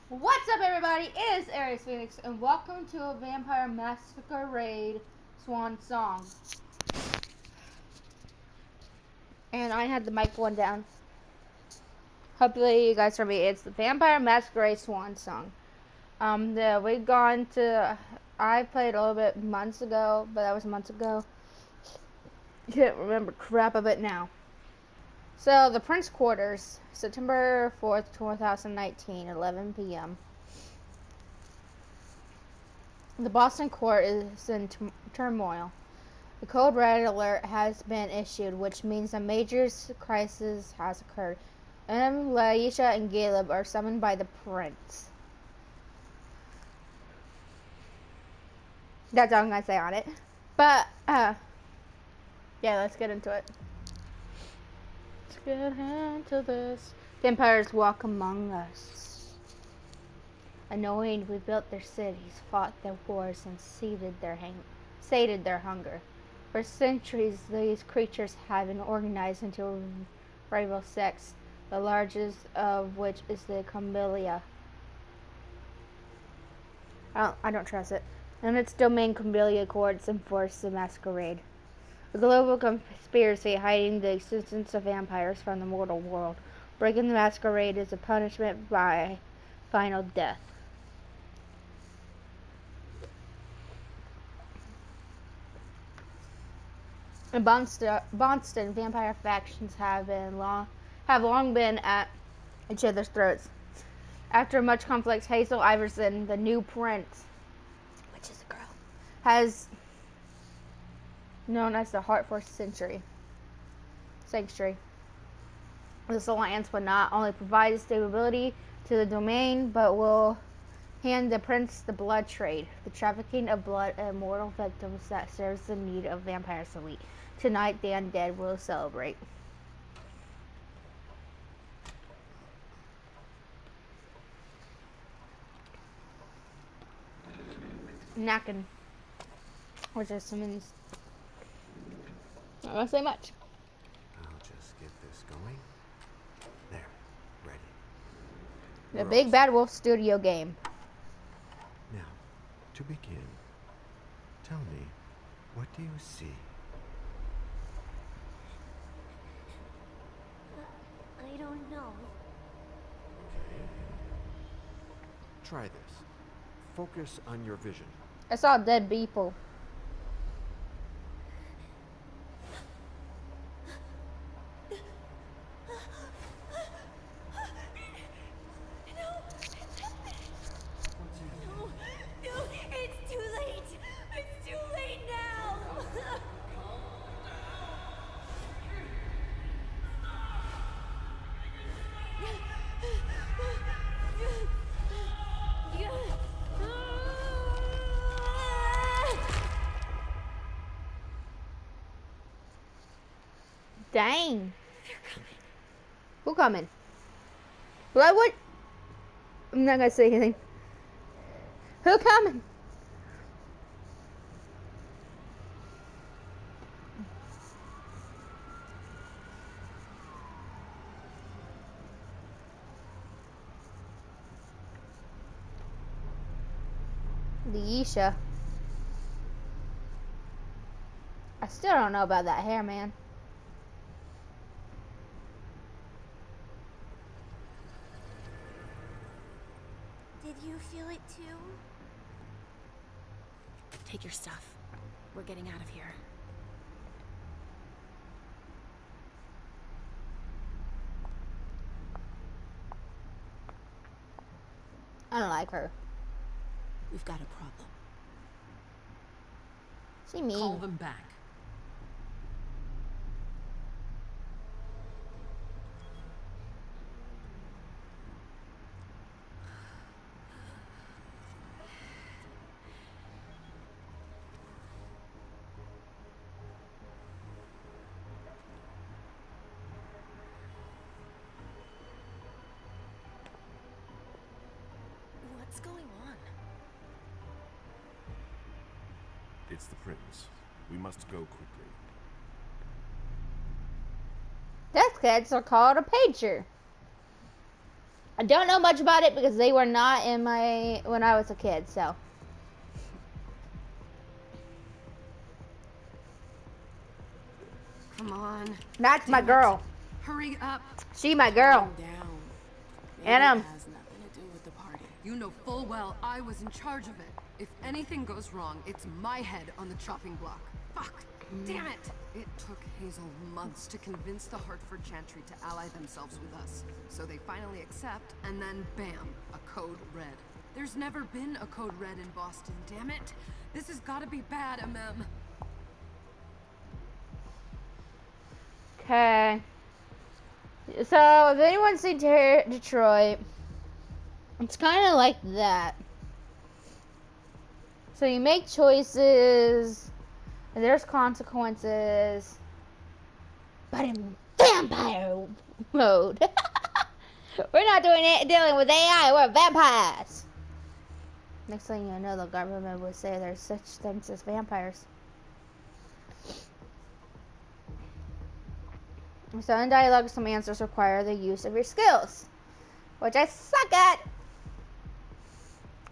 What's up, everybody? It is Aries Phoenix, and welcome to a Vampire Masquerade Swan song. And I had the mic one down. Hopefully, you guys heard me. It's the Vampire Masquerade Swan song. We've gone to. I played a little bit months ago, but that was months ago. Can't remember crap of it now. So, the Prince Quarters, September 4th, 2019, 11 p.m. The Boston court is in turmoil. The code red alert has been issued, which means a major crisis has occurred. Laisha and Caleb are summoned by the prince. That's all I'm going to say on it. But, yeah, let's get into it. Let's get into this. Vampires walk among us. Annoying, we built their cities, fought their wars, and sated their hunger. For centuries, these creatures have been organized into rival sects, the largest of which is the Combilia. I don't trust it. And its domain, Combilia courts enforce the Masquerade, a global conspiracy hiding the existence of vampires from the mortal world. Breaking the Masquerade is a punishment by final death. In Boston, vampire factions have long been at each other's throats. After much conflict, Hazel Iverson, the new prince, which is a girl, has known as the Hartford Sanctuary. This alliance will not only provide stability to the domain, but will hand the prince the blood trade, the trafficking of blood and immortal victims that serves the need of vampires elite. Tonight, the undead will celebrate. Knacking. Which is some of these. Not gonna say much. I'll just get this going. There. Ready. The Big Bad Wolf Studio game. Now, to begin, tell me, what do you see? I don't know. Try this. Focus on your vision. I saw dead people. No, it's too late. It's too late now. Dang. Who coming? What? I'm not gonna say anything. Who coming? Leisha. I still don't know about that hair, man. Did you feel it too? Take your stuff. We're getting out of here. I don't like her. We've got a problem. She mean. Call them back. What's going on? It's the prince. We must go quickly. Death cats are called a pager. I don't know much about it because they were not in my when I was a kid. So Come on. that's my Damn it. girl. Hurry up. She my girl. Calm down. Maybe And it has nothing to do with the party. You know full well I was in charge of it. If anything goes wrong, it's my head on the chopping block. Fuck. Damn it. It took Hazel months to convince the Hartford Chantry to ally themselves with us. So they finally accept, and then bam, a code red. There's never been a code red in Boston, damn it. This has gotta be bad, MM. Okay. So if anyone's seen Detroit, it's kind of like that. So you make choices, and there's consequences, but in vampire mode. We're not dealing with AI, we're vampires. Next thing you know, the government would say there's such things as vampires. So in dialogue, some answers require the use of your skills, which I suck at.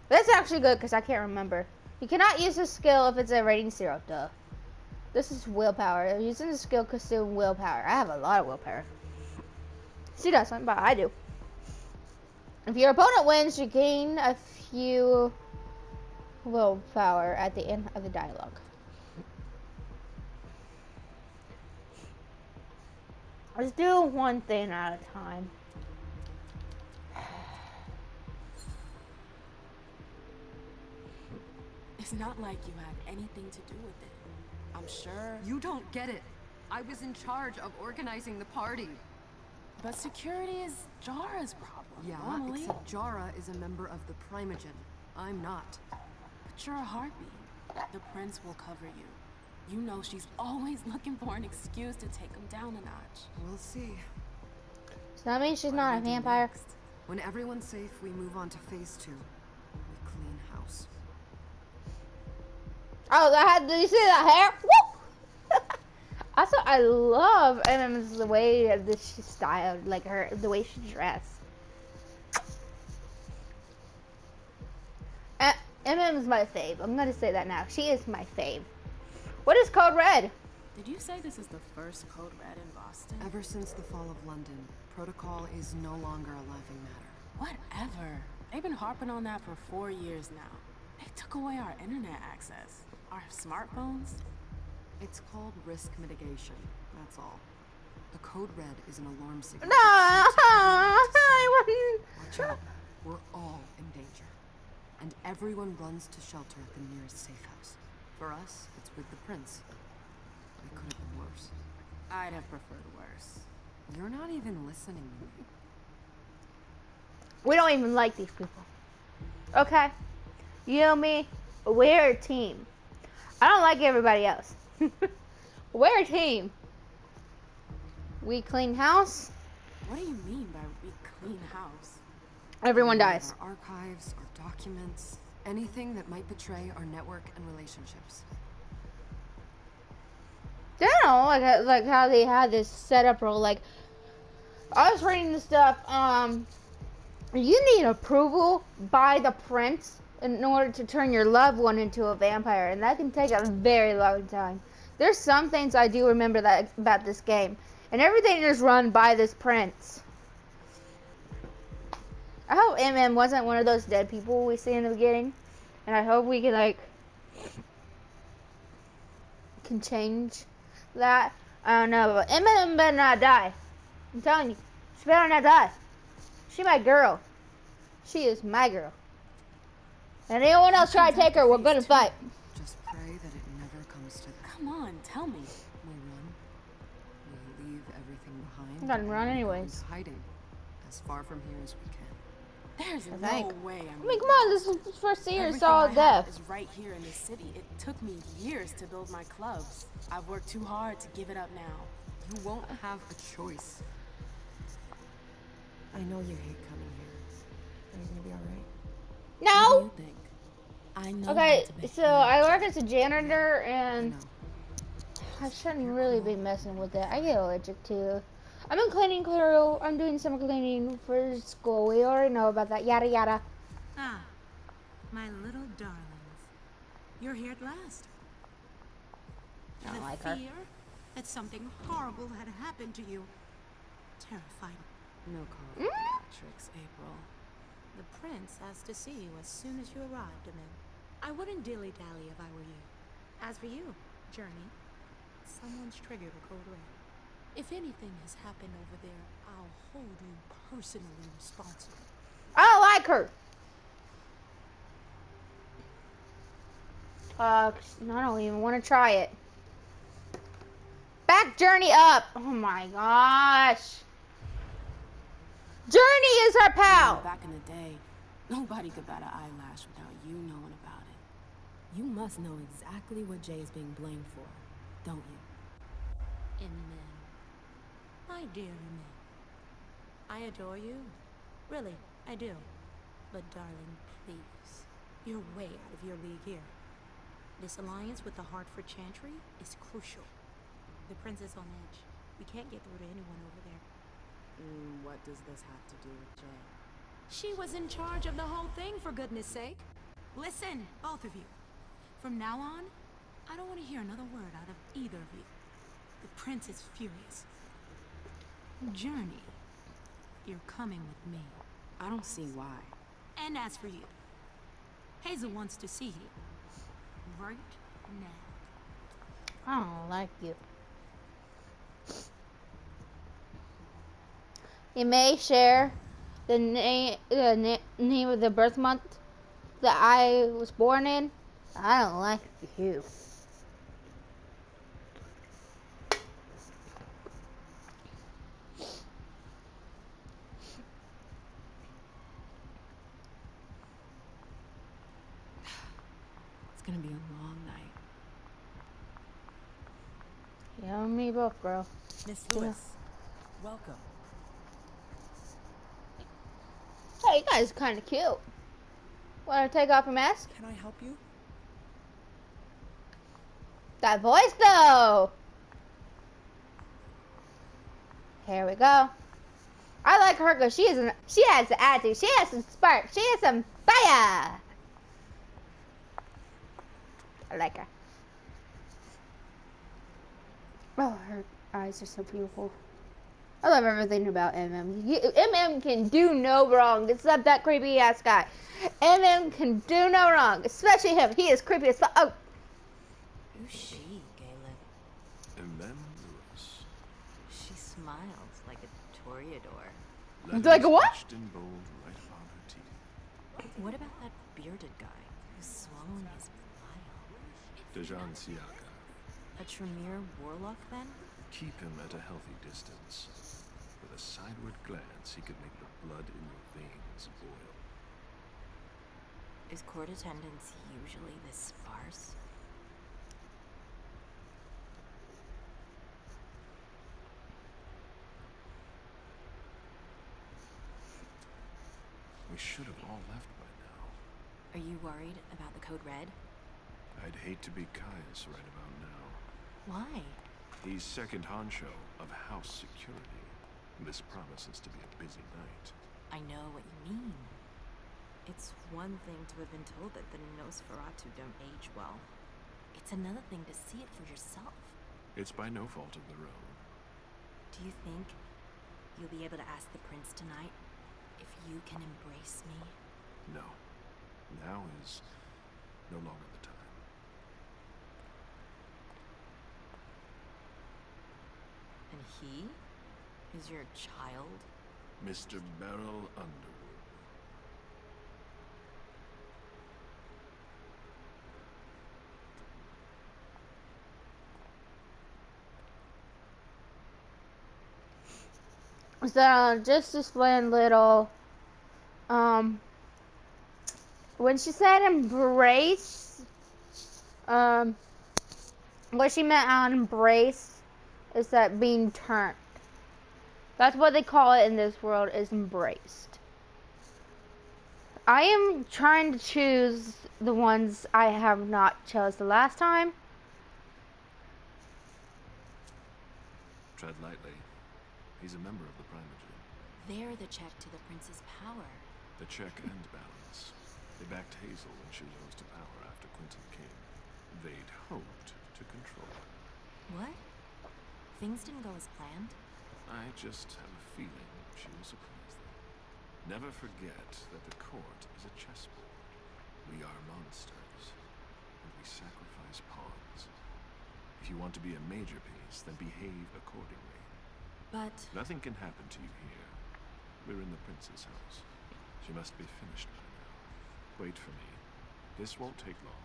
That's actually good because I can't remember. You cannot use a skill if it's a rating 0. Duh. This is willpower. Using the skill consumes willpower. I have a lot of willpower. She doesn't, but I do. If your opponent wins, you gain a few willpower at the end of the dialogue. Let's do one thing at a time. It's not like you had anything to do with it. I'm sure. You don't get it. I was in charge of organizing the party. But security is Jara's problem. Yeah, normally. except Jara is a member of the Primogen. I'm not. But you're a heartbeat. The prince will cover you. You know she's always looking for an excuse to take him down a notch. We'll see. So that means she's What not do a we do vampire. next? When everyone's safe, we move on to phase 2. We clean house. Oh, did you see that hair? Woo! Also, I love the way that she's styled, like the way she dressed. is my fave. I'm gonna say that now. She is my fave. What is Code Red? Did you say this is the first Code Red in Boston? Ever since the fall of London, protocol is no longer a laughing matter. Whatever. They've been harping on that for 4 years now. They took away our internet access. Our smartphones. It's called risk mitigation, that's all. A code red is an alarm signal. No, I wouldn't. Watch out. We're all in danger. And everyone runs to shelter at the nearest safe house. For us, it's with the prince. It could have been worse. I'd have preferred worse. You're not even listening to me. We don't even like these people. Okay. You know me, we're a team. I don't like everybody else. We're a team. We clean house. What do you mean by we clean house? Everyone We have dies. Our archives, our documents, anything that might betray our network and relationships. I don't know, like how they had this setup role. Like, I was reading this stuff. You need approval by the prince in order to turn your loved one into a vampire, and that can take a very long time. There's some things I do remember that about this game, and everything is run by this prince. I hope MM wasn't one of those dead people we see in the beginning, and I hope we can change that. I don't know, but MM better not die. I'm telling you, she better not die. She my girl. She is my girl. And anyone else try to take her, we're gonna fight. Just pray that it never comes to that. Come on, tell me. We run. We leave everything behind. I'm gonna run and anyways. hiding as far from here as we can. There's I no think. way I'm I mean, come on, this is the first year, it's Everything all I have death. is right here in this city. It took me years to build my clubs. I've worked too hard to give it up now. You won't have a choice. I know you hate coming here. Are you gonna be alright? What No! do you think? I know Okay, how to make so you I laugh. work as a janitor, I and know. I shouldn't really be messing with it. I get allergic to. I'm in cleaning crew. I'm doing some cleaning for school. We already know about that. Yada yada. Ah, my little darlings. You're here at last. I don't The like her. fear that something horrible had happened to you terrified me. No call for theatrics, April. The prince asked to see you as soon as you arrived, Amin. I wouldn't dilly-dally if I were you. As for you, Journey, someone's triggered a code red. If anything has happened over there, I'll hold you personally responsible. I don't like her. I don't even want to try it. Back Journey up. Oh my gosh. Journey is our pal. Back in the day, nobody could bat an eyelash without you knowing about it. You must know exactly what Jay is being blamed for, don't you? Amin. My dear Amin. I adore you. Really, I do. But darling, please. You're way out of your league here. This alliance with the Hartford Chantry is crucial. The prince is on edge. We can't get through to anyone over there. What does this have to do with Jay? She was in charge of the whole thing, for goodness sake. Listen, both of you. From now on, I don't want to hear another word out of either of you. The prince is furious. Journey, you're coming with me. I don't see why. And as for you, Hazel wants to see you. Right now. I don't like you. You may share the name of the birth month that I was born in. I don't like you. It's gonna be a long night. You and me both, bro. Miss Lewis, welcome. Hey, you guys are kind of cute. Want to take off your mask? Can I help you? That voice, though. Here we go. I like her because she has the attitude. She has some spark. She has some fire. I like her. Oh, her eyes are so beautiful. I love everything about MM. MM can do no wrong except that creepy ass guy. MM can do no wrong, especially him. He is creepy as fuck. Oh. Who's she, Galen? MM Lewis. She smiles like a toreador. Like a what? Etched in bold right upon her teeth. What about that bearded guy who's swallowing his smile? Dejan Siaka. A Tremere warlock, then? Keep him at a healthy distance. With a sideward glance, he could make the blood in your veins boil. Is court attendance usually this sparse? We should have all left by now. Are you worried about the Code Red? I'd hate to be Caius right about now. Why? He's second honcho of house security. This promises to be a busy night. I know what you mean. It's one thing to have been told that the Nosferatu don't age well. It's another thing to see it for yourself. It's by no fault of their own. Do you think you'll be able to ask the prince tonight if you can embrace me? No. Now is no longer the time. And he is your child? Mr. Beryl Underwood. So just this one little, when she said embrace, what she meant on embrace is that being turned. That's what they call it in this world, is embraced. I am trying to choose the ones I have not chose the last time. Tread lightly. He's a member of the Primogen. They're the check to the prince's power. The check and balance. They backed Hazel when she rose to power after Quentin came. They'd hoped to control her. What? Things didn't go as planned? I just have a feeling she will surprise them. Never forget that the court is a chessboard. We are monsters, and we sacrifice pawns. If you want to be a major piece, then behave accordingly. But... Nothing can happen to you here. We're in the prince's house. She must be finished by now. Wait for me. This won't take long.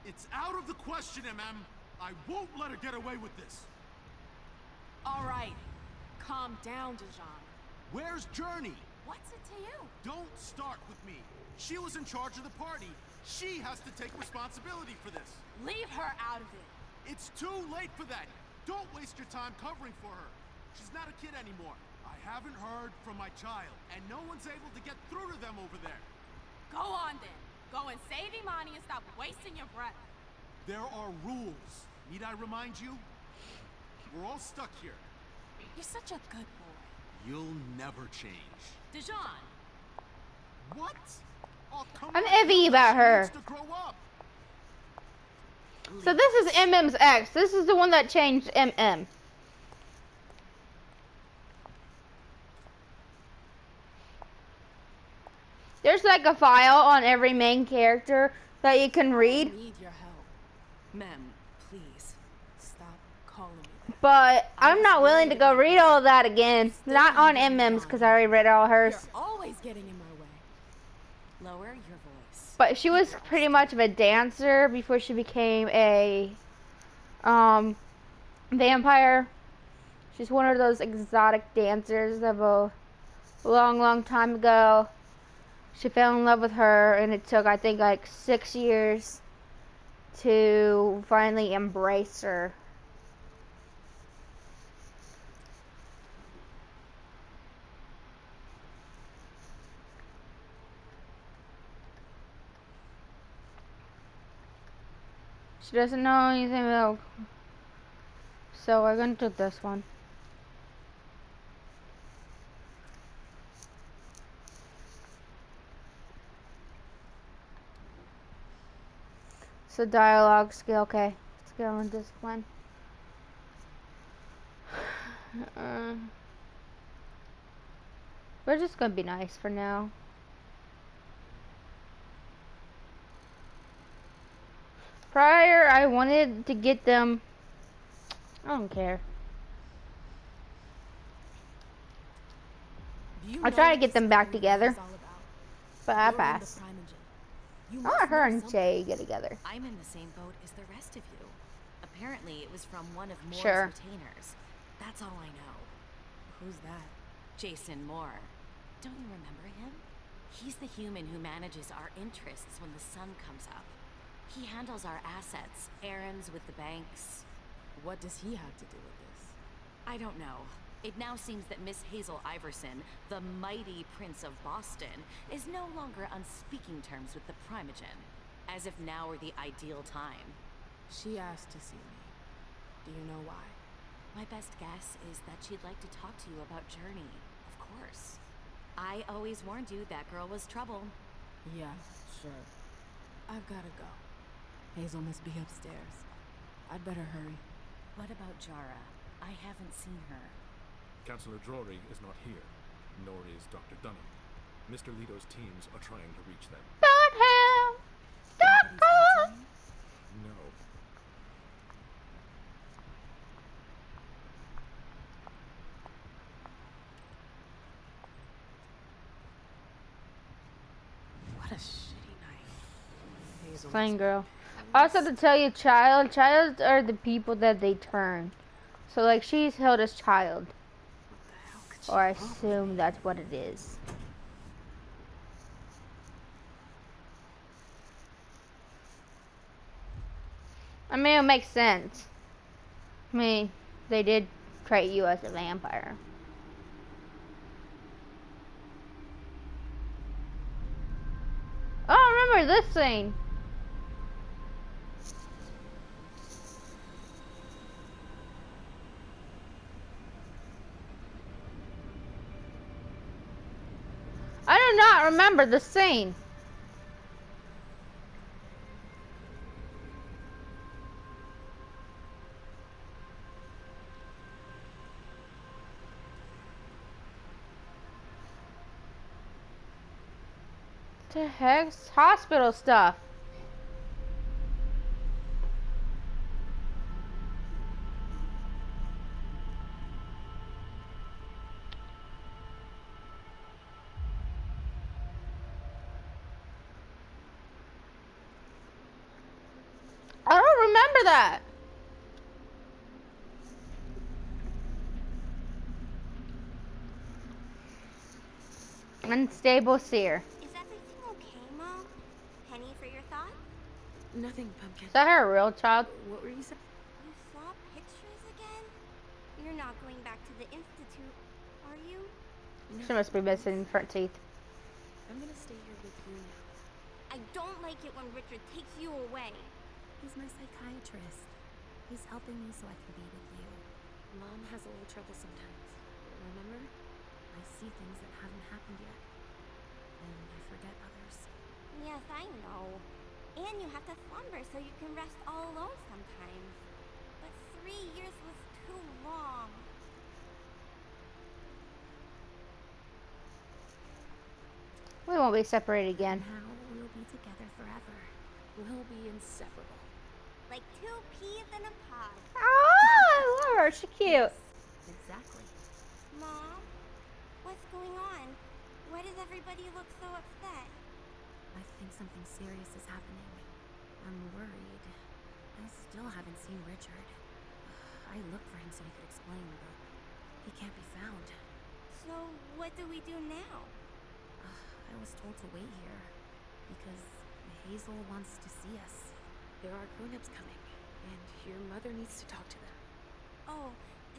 It's out of the question, MM. I won't let her get away with this. All right. Calm down, Dijon. Where's Journey? What's it to you? Don't start with me. She was in charge of the party. She has to take responsibility for this. Leave her out of it. It's too late for that. Don't waste your time covering for her. She's not a kid anymore. I haven't heard from my child, and no one's able to get through to them over there. Go on then. Go and save Imani and stop wasting your breath. There are rules. Need I remind you? We're all stuck here. You're such a good boy. You'll never change. Dijon. What? Oh, come I'm on. iffy about She her. needs to grow up. So this is MM's ex. This is the one that changed MM. There's like a file on every main character that you can read. I need your help. Ma'am, please. Stop calling me that. But I'm not willing to go read all of that again. Not on MM's because I already read all hers. You're always getting in my way. Lower your voice. But she was pretty much of a dancer before she became a vampire. She's one of those exotic dancers of a long time ago. She fell in love with her, and it took, I think, like 6 years to finally embrace her. She doesn't know anything about, so we're gonna do this one. So dialogue skill, okay. Skill and discipline. We're just gonna be nice for now. Prior, I wanted to get them. I don't care. I try to get them back together, but I passed. I want her and Jay get together. I'm in the same boat as the rest of you. Apparently, it was from one of Moore's Sure. retainers. That's all I know. Who's that? Jason Moore. Don't you remember him? He's the human who manages our interests when the sun comes up. He handles our assets, errands with the banks. What does he have to do with this? I don't know. It now seems that Miss Hazel Iverson, the mighty Prince of Boston, is no longer on speaking terms with the Primogen, as if now were the ideal time. She asked to see me. Do you know why? My best guess is that she'd like to talk to you about Journey, of course. I always warned you that girl was trouble. Yeah, sure. I've gotta go. Hazel must be upstairs. I'd better hurry. What about Jara? I haven't seen her. Councillor Drury is not here, nor is Dr. Dunham. Mr. Leto's teams are trying to reach them. Dunham! Dunham! No. What a shitty night. Hazel Plain must girl. Also to tell you, childs are the people that they turn. So like she's Hilda's child. Or I assume that's what it is. I mean, it makes sense. I mean, they did treat you as a vampire. Oh, I remember this scene. I do not remember the scene. The heck's hospital stuff? I don't remember that. Unstable seer. Is everything okay, Mom? Penny for your thoughts? Nothing, Pumpkin. Is that her real child? What were you saying? You saw pictures again? You're not going back to the Institute, are you? She must be missing front teeth. I'm gonna stay here with you now. I don't like it when Richard takes you away. He's my psychiatrist. He's helping me so I can be with you. Mom has a little trouble sometimes. Remember? I see things that haven't happened yet. And I forget others. Yes, I know. And you have to slumber so you can rest all alone sometimes. But 3 years was too long. We won't be separated again. Now we'll be together forever. We'll be inseparable. Like 2 peas in a pod. Oh, I love her. She's cute. Exactly. Mom, what's going on? Why does everybody look so upset? I think something serious is happening. I'm worried. I still haven't seen Richard. I looked for him so he could explain, but he can't be found. So, what do we do now? I was told to wait here because Hazel wants to see us. There are grown-ups coming, and your mother needs to talk to them. Oh,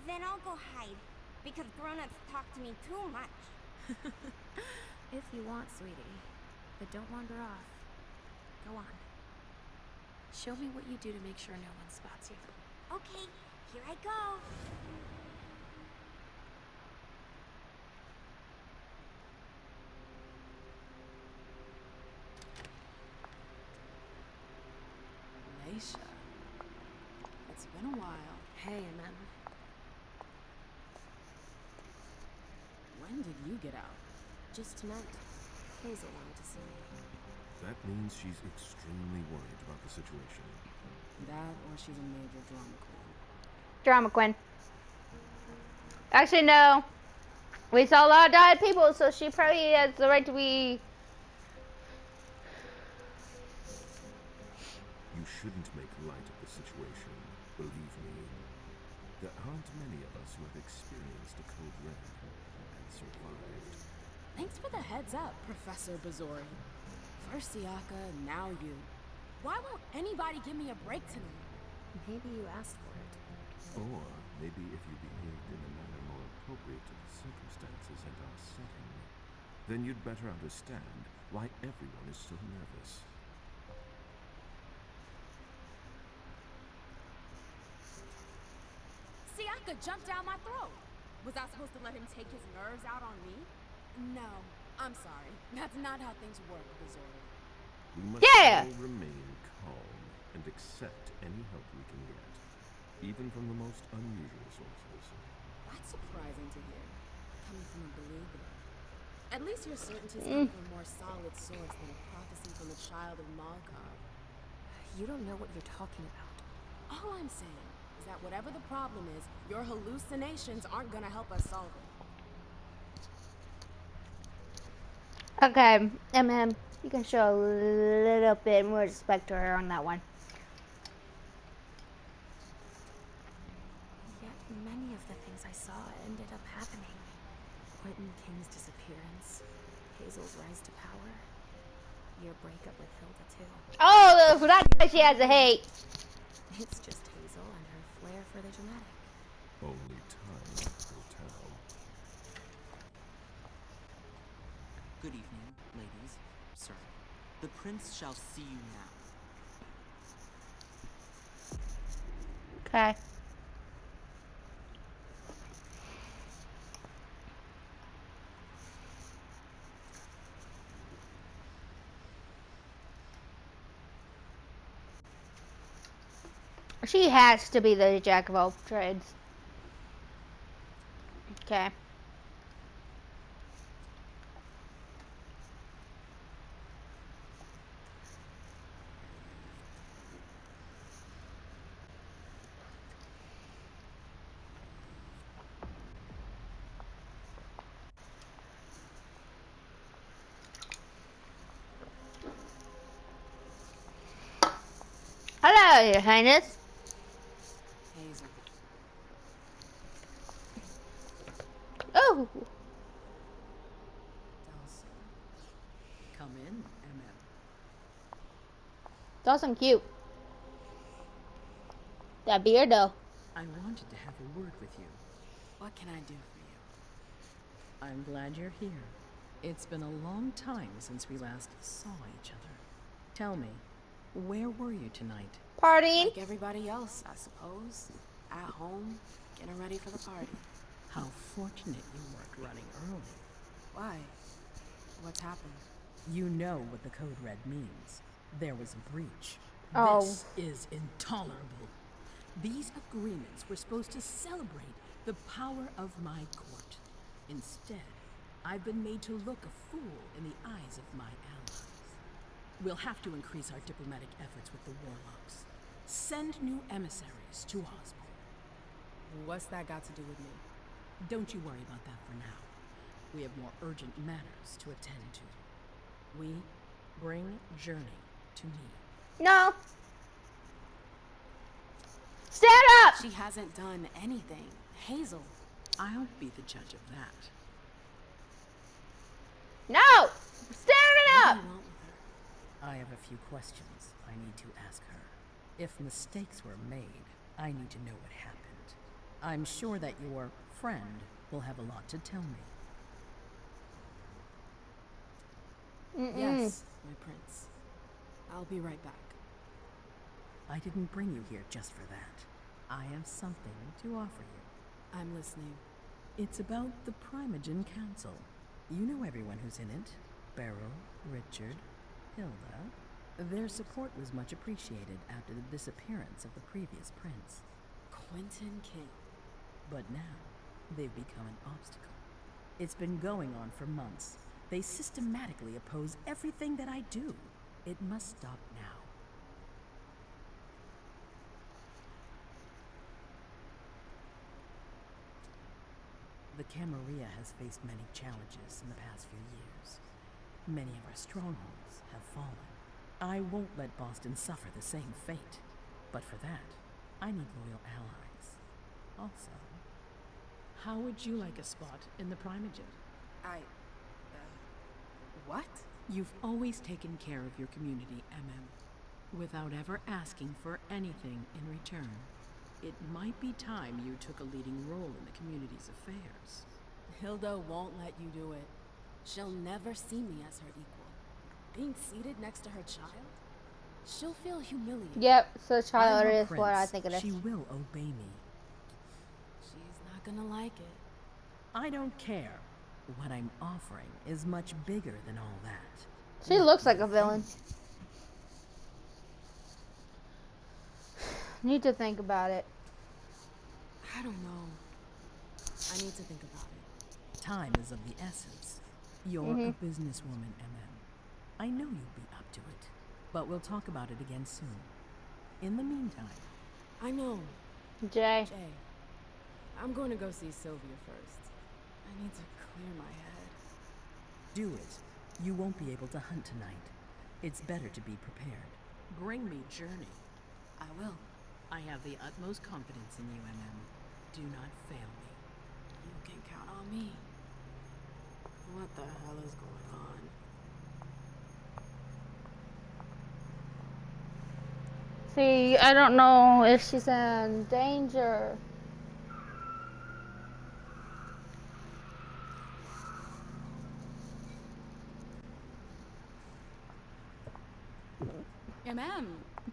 then I'll go hide, because grown-ups talk to me too much. If you want, sweetie. But don't wander off. Go on. Show me what you do to make sure no one spots you. Okay, here I go. Aisha. It's been a while. Hey, Amen. When did you get out? Just tonight. Hazel wanted to see me. That means she's extremely worried about the situation. That or she's a major drama queen. Drama queen. Actually, no. We saw a lot of dead people, so she probably has the right to be. You shouldn't make light of the situation, believe me. There aren't many of us who have experienced a code red and survived. Thanks for the heads up, Professor Bazori. First Siaka, now you. Why won't anybody give me a break tonight? Maybe you asked for it. Or maybe if you behaved in a manner more appropriate to the circumstances and our setting, then you'd better understand why everyone is so nervous. Siaka jumped down my throat. Was I supposed to let him take his nerves out on me? No, I'm sorry. That's not how things work, Bazori. We must all remain calm and accept any help we can get, even from the most unusual sources. That's surprising to hear, coming from a believer. At least your certainties come from a more solid source than a prophecy from a child of Malkov. You don't know what you're talking about. All I'm saying is that whatever the problem is, your hallucinations aren't gonna help us solve it. Okay, you can show a little bit more respect to her on that one. Yet many of the things I saw ended up happening. Quentin King's disappearance, Hazel's rise to power, your breakup with Hilda too. Oh, that's why she has a hate. It's just Hazel and her flair for the dramatic. Only time will tell. Good evening, ladies, sir. The prince shall see you now. Okay. She has to be the jack of all trades. Okay. Hello, Your Highness. Hazel. Oh, Dawson. Come in, MM. Dawson cute. That beard though. I wanted to have a word with you. What can I do for you? I'm glad you're here. It's been a long time since we last saw each other. Tell me, where were you tonight? Partying. Like everybody else, I suppose. At home, getting ready for the party. How fortunate you weren't running early. Why? What's happened? You know what the code red means. There was a breach. Oh. This is intolerable. These agreements were supposed to celebrate the power of my court. Instead, I've been made to look a fool in the eyes of my allies. We'll have to increase our diplomatic efforts with the warlocks. Send new emissaries to Osborne. What's that got to do with me? Don't you worry about that for now. We have more urgent matters to attend to. We bring Journey to me. No. Stand up. She hasn't done anything. Hazel. I'll be the judge of that. No. Stand What up. do you want with her? I have a few questions I need to ask her. If mistakes were made, I need to know what happened. I'm sure that your friend will have a lot to tell me. Yes, my prince. I'll be right back. I didn't bring you here just for that. I have something to offer you. I'm listening. It's about the Primogen Council. You know everyone who's in it. Beryl, Richard, Hilda. Their support was much appreciated after the disappearance of the previous prince. Quentin King. But now, they've become an obstacle. It's been going on for months. They systematically oppose everything that I do. It must stop now. The Camarilla has faced many challenges in the past few years. Many of our strongholds have fallen. I won't let Boston suffer the same fate. But for that, I need loyal allies. Also, how would you like a spot in the Primogen? What? You've always taken care of your community, MM, without ever asking for anything in return. It might be time you took a leading role in the community's affairs. Hilda won't let you do it. She'll never see me as her equal. Being seated next to her child? She'll feel humiliated. Yep. So child I'm a is what I prince. think it is. She will obey me. She's not gonna like it. I don't care. What I'm offering is much bigger than all that. She looks like a villain. Need to think about it. I don't know. I need to think about it. Time is of the essence. You're a businesswoman, MM. I know you'll be up to it. But we'll talk about it again soon. In the meantime... I know. Jay. Jay, I'm going to go see Sylvia first. I need to clear my head. Do it. You won't be able to hunt tonight. It's better to be prepared. Bring me Journey. I will. I have the utmost confidence in you, MM. Do not fail me. You can count on me. What the hell is going on? See, I don't know if she's in danger.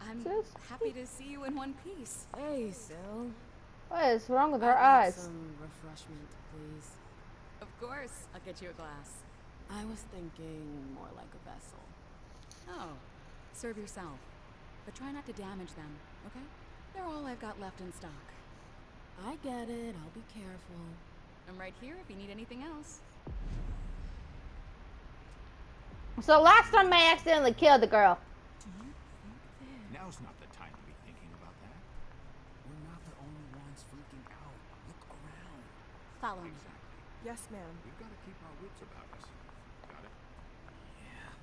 I'm Sis? happy to see you in one piece. Hey, Sil. What is wrong with her I'd like eyes? some refreshment, please. Of course, I'll get you a glass. I was thinking more like a vessel. Oh, serve yourself. But try not to damage them, okay? They're all I've got left in stock. I get it. I'll be careful. I'm right here if you need anything else. So last time I accidentally killed the girl. Now's not the time to be thinking about that. We're not the only ones freaking out. Look around. Follow me. Exactly. Yes, ma'am. We've got to keep our wits about us. Got it? Yeah.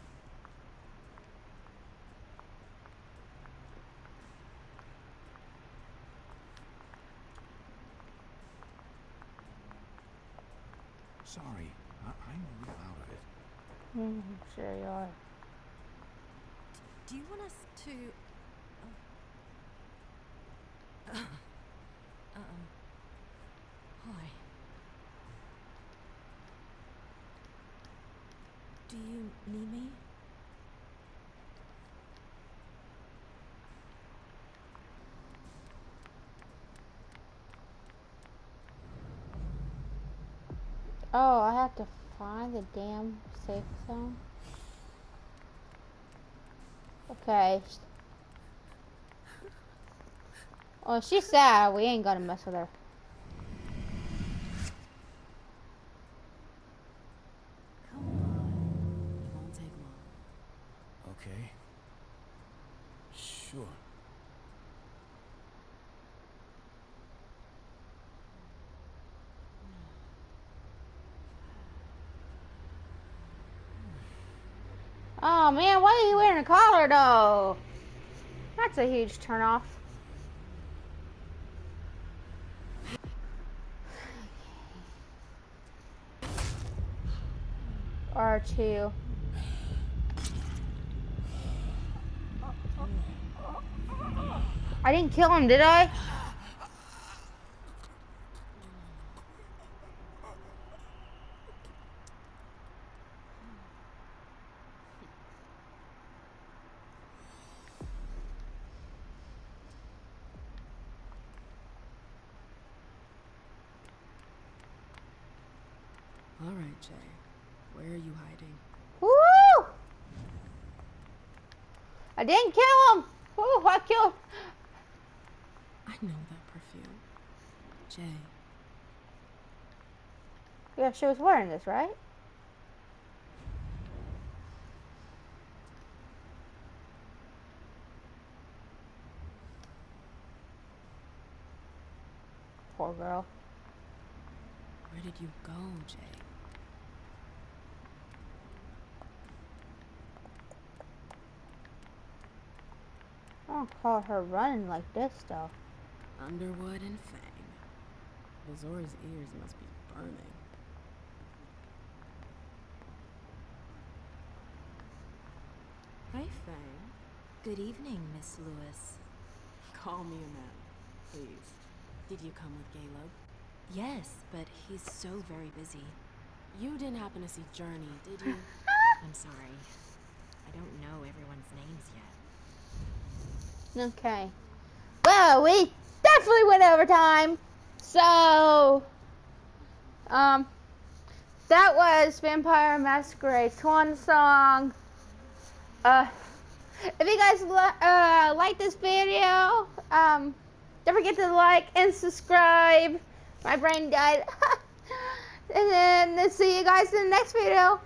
Sorry, I'm a little out of it. Sure you are. Do you want us to... Hi. Do you need me? Oh, I have to find the damn safe zone. Okay. Oh, she's sad. We ain't gonna mess with her. Come on. It won't take long. Okay. Sure. Oh man, why are you wearing a collar though? That's a huge turnoff. R2. I didn't kill him, did I? All right, Jay. Where are you hiding? Woo! I didn't kill him. Woo! I killed. I know that perfume. Jay. Yeah, she was wearing this, right? Poor girl. Where did you go, Jay? I don't call her running like this, though. Underwood and Fang. Bazor's ears must be burning. Hi, Fang. Good evening, Miss Lewis. Call me a man, please. Did you come with Caleb? Yes, but he's so very busy. You didn't happen to see Journey, did you? I'm sorry. I don't know everyone's names yet. Okay. Well, we definitely went over time. So, that was Vampire Masquerade Swan Song. If you guys like this video, don't forget to like and subscribe. My brain died. And then see you guys in the next video.